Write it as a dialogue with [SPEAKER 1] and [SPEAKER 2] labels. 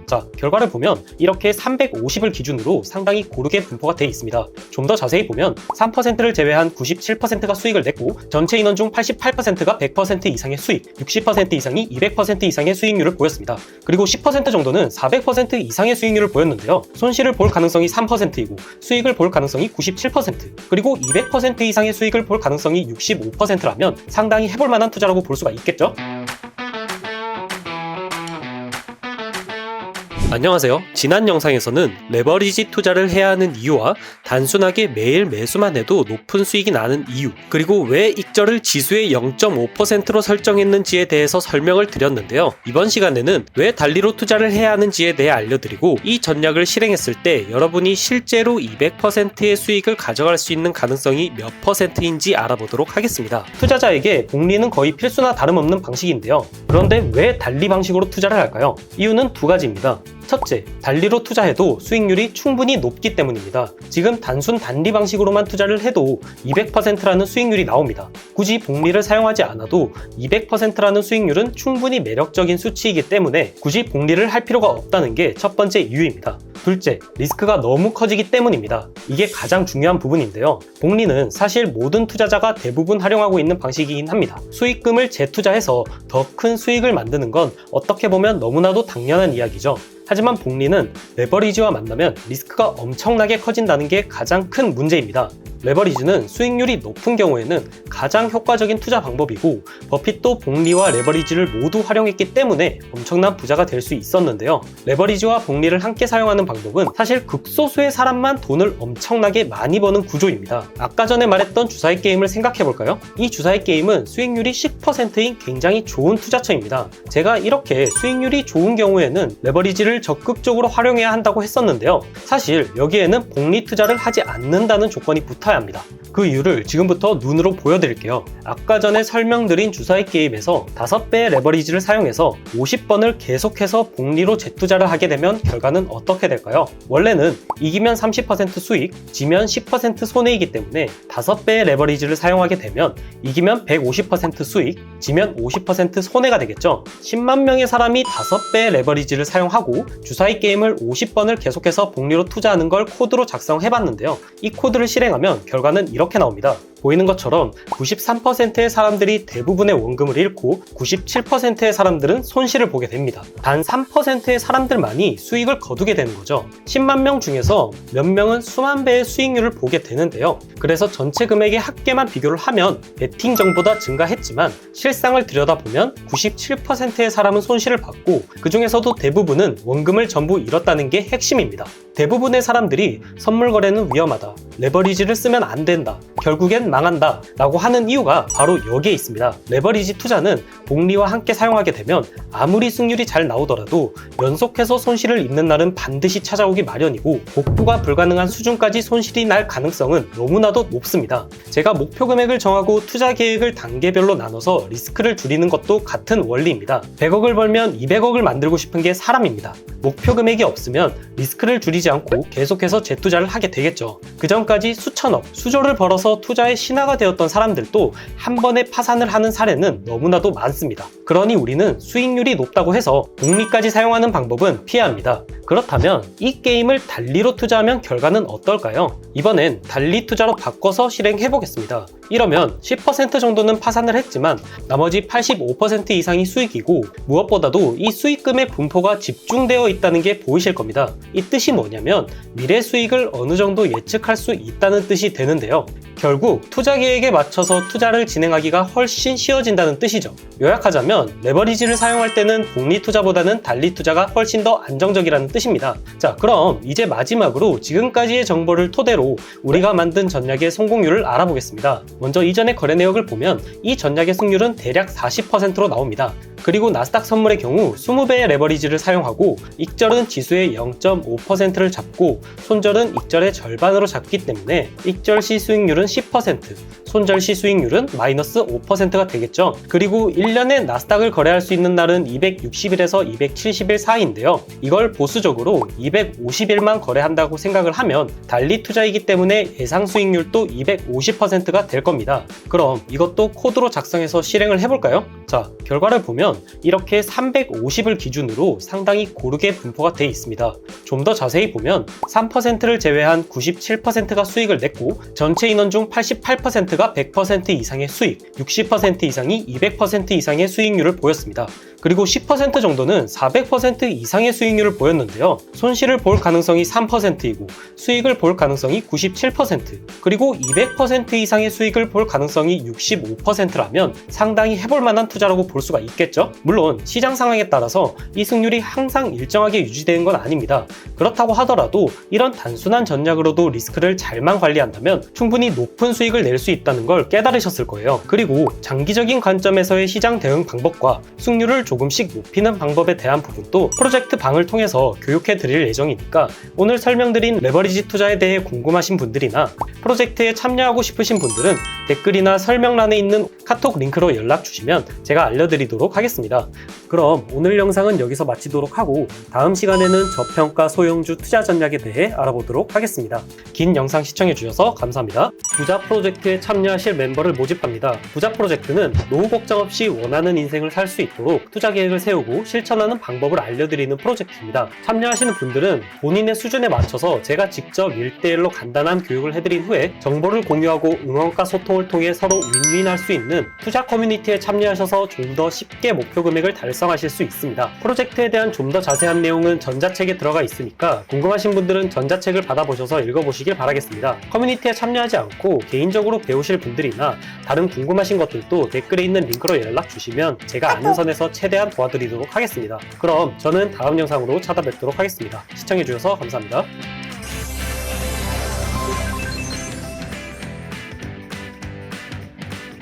[SPEAKER 1] 자, 결과를 보면 이렇게 350을 기준으로 상당히 고르게 분포가 되어 있습니다. 좀 더 자세히 보면 3%를 제외한 97%가 수익을 냈고 전체 인원 중 88%가 100% 이상의 수익, 60% 이상이 200% 이상의 수익률을 보였습니다. 그리고 10% 정도는 400% 이상의 수익률을 보였는데요. 손실을 볼 가능성이 3%이고 수익을 볼 가능성이 97%, 그리고 200% 이상의 수익을 볼 가능성이 65%라면 상당히 해볼 만한 투자라고 볼 수가 있겠죠? 안녕하세요. 지난 영상에서는 레버리지 투자를 해야 하는 이유와 단순하게 매일 매수만 해도 높은 수익이 나는 이유, 그리고 왜 익절을 지수의 0.5%로 설정했는지에 대해서 설명을 드렸는데요. 이번 시간에는 왜 달리로 투자를 해야 하는지에 대해 알려드리고 이 전략을 실행했을 때 여러분이 실제로 200%의 수익을 가져갈 수 있는 가능성이 몇 %인지 알아보도록 하겠습니다. 투자자에게 복리는 거의 필수나 다름없는 방식인데요. 그런데 왜 달리 방식으로 투자를 할까요? 이유는 두 가지입니다. 첫째, 달리로 투자해도 수익률이 충분히 높기 때문입니다. 지금 단순 단리 방식으로만 투자를 해도 200%라는 수익률이 나옵니다. 굳이 복리를 사용하지 않아도 200%라는 수익률은 충분히 매력적인 수치이기 때문에 굳이 복리를 할 필요가 없다는 게 첫 번째 이유입니다. 둘째, 리스크가 너무 커지기 때문입니다. 이게 가장 중요한 부분인데요. 복리는 사실 모든 투자자가 대부분 활용하고 있는 방식이긴 합니다. 수익금을 재투자해서 더 큰 수익을 만드는 건 어떻게 보면 너무나도 당연한 이야기죠. 하지만 복리는 레버리지와 만나면 리스크가 엄청나게 커진다는 게 가장 큰 문제입니다. 레버리지는 수익률이 높은 경우에는 가장 효과적인 투자 방법이고 버핏도 복리와 레버리지를 모두 활용했기 때문에 엄청난 부자가 될 수 있었는데요. 레버리지와 복리를 함께 사용하는 방법은 사실 극소수의 사람만 돈을 엄청나게 많이 버는 구조입니다. 아까 전에 말했던 주사위 게임을 생각해볼까요? 이 주사위 게임은 수익률이 10%인 굉장히 좋은 투자처입니다. 제가 이렇게 수익률이 좋은 경우에는 레버리지를 적극적으로 활용해야 한다고 했었는데요. 사실 여기에는 복리 투자를 하지 않는다는 조건이 붙어야 합니다. 그 이유를 지금부터 눈으로 보여드릴게요. 아까 전에 설명드린 주사위 게임에서 5배의 레버리지를 사용해서 50번을 계속해서 복리로 재투자를 하게 되면 결과는 어떻게 될까요? 원래는 이기면 30% 수익, 지면 10% 손해이기 때문에 5배의 레버리지를 사용하게 되면 이기면 150% 수익, 지면 50% 손해가 되겠죠. 10만 명의 사람이 5배의 레버리지를 사용하고 주사위 게임을 50번을 계속해서 복리로 투자하는 걸 코드로 작성해봤는데요. 이 코드를 실행하면 결과는 이렇게 나옵니다. 보이는 것처럼 93%의 사람들이 대부분의 원금을 잃고 97%의 사람들은 손실을 보게 됩니다. 단 3%의 사람들만이 수익을 거두게 되는 거죠. 10만 명 중에서 몇 명은 수만 배의 수익률을 보게 되는데요. 그래서 전체 금액의 합계만 비교를 하면 베팅정보다 증가했지만 실상을 들여다보면 97%의 사람은 손실을 봤고 그 중에서도 대부분은 원금을 전부 잃었다는 게 핵심입니다. 대부분의 사람들이 선물 거래는 위험하다, 레버리지를 쓰면 안 된다, 결국엔 망한다 라고 하는 이유가 바로 여기에 있습니다. 레버리지 투자는 복리와 함께 사용하게 되면 아무리 승률이 잘 나오더라도 연속해서 손실을 입는 날은 반드시 찾아오기 마련이고 복구가 불가능한 수준까지 손실이 날 가능성은 너무나도 높습니다. 제가 목표 금액을 정하고 투자 계획을 단계별로 나눠서 리스크를 줄이는 것도 같은 원리입니다. 100억을 벌면 200억을 만들고 싶은 게 사람입니다. 목표 금액이 없으면 리스크를 줄이지 않고 계속해서 재투자를 하게 되겠죠. 그 전까지 수천억, 수조를 벌어서 투자의 신화가 되었던 사람들도 한 번에 파산을 하는 사례는 너무나도 많습니다. 그러니 우리는 수익률이 높다고 해서 복리까지 사용하는 방법은 피해야 합니다. 그렇다면 이 게임을 달리로 투자하면 결과는 어떨까요? 이번엔 달리 투자로 바꿔서 실행해 보겠습니다. 이러면 10% 정도는 파산을 했지만 나머지 85% 이상이 수익이고 무엇보다도 이 수익금의 분포가 집중되어 있다는 게 보이실 겁니다. 이 뜻이 뭐냐면 미래 수익을 어느 정도 예측할 수 있다는 뜻이 되는데요. 결국 투자 계획에 맞춰서 투자를 진행하기가 훨씬 쉬워진다는 뜻이죠. 요약하자면 레버리지를 사용할 때는 복리 투자보다는 달리 투자가 훨씬 더 안정적이라는 뜻입니다. 자, 그럼 이제 마지막으로 지금까지의 정보를 토대로 우리가 만든 전략의 성공률을 알아보겠습니다. 먼저 이전의 거래 내역을 보면 이 전략의 승률은 대략 40%로 나옵니다. 그리고 나스닥 선물의 경우 20배의 레버리지를 사용하고 익절은 지수의 0.5%를 잡고 손절은 익절의 절반으로 잡기 때문에 익절 시 수익률은 10%, 손절 시 수익률은 마이너스 5%가 되겠죠. 그리고 1년에 나스닥을 거래할 수 있는 날은 260일에서 270일 사이인데요. 이걸 보수적으로 250일만 거래한다고 생각을 하면 달리 투자이기 때문에 예상 수익률도 250%가 될 겁니다. 그럼 이것도 코드로 작성해서 실행을 해볼까요? 자, 결과를 보면 보면 이렇게 350을 기준으로 상당히 고르게 분포가 되어 있습니다. 좀 더 자세히 보면 3%를 제외한 97%가 수익을 냈고 전체 인원 중 88%가 100% 이상의 수익, 60% 이상이 200% 이상의 수익률을 보였습니다. 그리고 10% 정도는 400% 이상의 수익률을 보였는데요. 손실을 볼 가능성이 3%이고 수익을 볼 가능성이 97%, 그리고 200% 이상의 수익을 볼 가능성이 65%라면 상당히 해볼 만한 투자라고 볼 수가 있겠죠? 물론 시장 상황에 따라서 이 승률이 항상 일정하게 유지되는 건 아닙니다. 그렇다고 하더라도 이런 단순한 전략으로도 리스크를 잘만 관리한다면 충분히 높은 수익을 낼 수 있다는 걸 깨달으셨을 거예요. 그리고 장기적인 관점에서의 시장 대응 방법과 승률을 조금씩 높이는 방법에 대한 부분도 프로젝트 방을 통해서 교육해 드릴 예정이니까 오늘 설명드린 레버리지 투자에 대해 궁금하신 분들이나 프로젝트에 참여하고 싶으신 분들은 댓글이나 설명란에 있는 카톡 링크로 연락 주시면 제가 알려드리도록 하겠습니다. 그럼 오늘 영상은 여기서 마치도록 하고 다음 시간에는 저평가 소형주 투자 전략에 대해 알아보도록 하겠습니다. 긴 영상 시청해 주셔서 감사합니다. 부자 프로젝트에 참여하실 멤버를 모집합니다. 부자 프로젝트는 노후 걱정 없이 원하는 인생을 살 수 있도록 투자 계획을 세우고 실천하는 방법을 알려드리는 프로젝트입니다. 참여하시는 분들은 본인의 수준에 맞춰서 제가 직접 1대1로 간단한 교육을 해드린 후에 정보를 공유하고 응원과 소통을 통해 서로 윈윈할 수 있는 투자 커뮤니티에 참여하셔서 좀 더 쉽게 목표 금액을 달성하실 수 있습니다. 프로젝트에 대한 좀 더 자세한 내용은 전자책에 들어가 있으니까 궁금하신 분들은 전자책을 받아보셔서 읽어보시길 바라겠습니다. 커뮤니티에 참여하지 않고 개인적으로 배우실 분들이나 다른 궁금하신 것들도 댓글에 있는 링크로 연락 주시면 제가 아는 선에서 최대한 도와드리도록 하겠습니다. 그럼 저는 다음 영상으로 찾아뵙도록 하겠습니다. 시청해주셔서 감사합니다.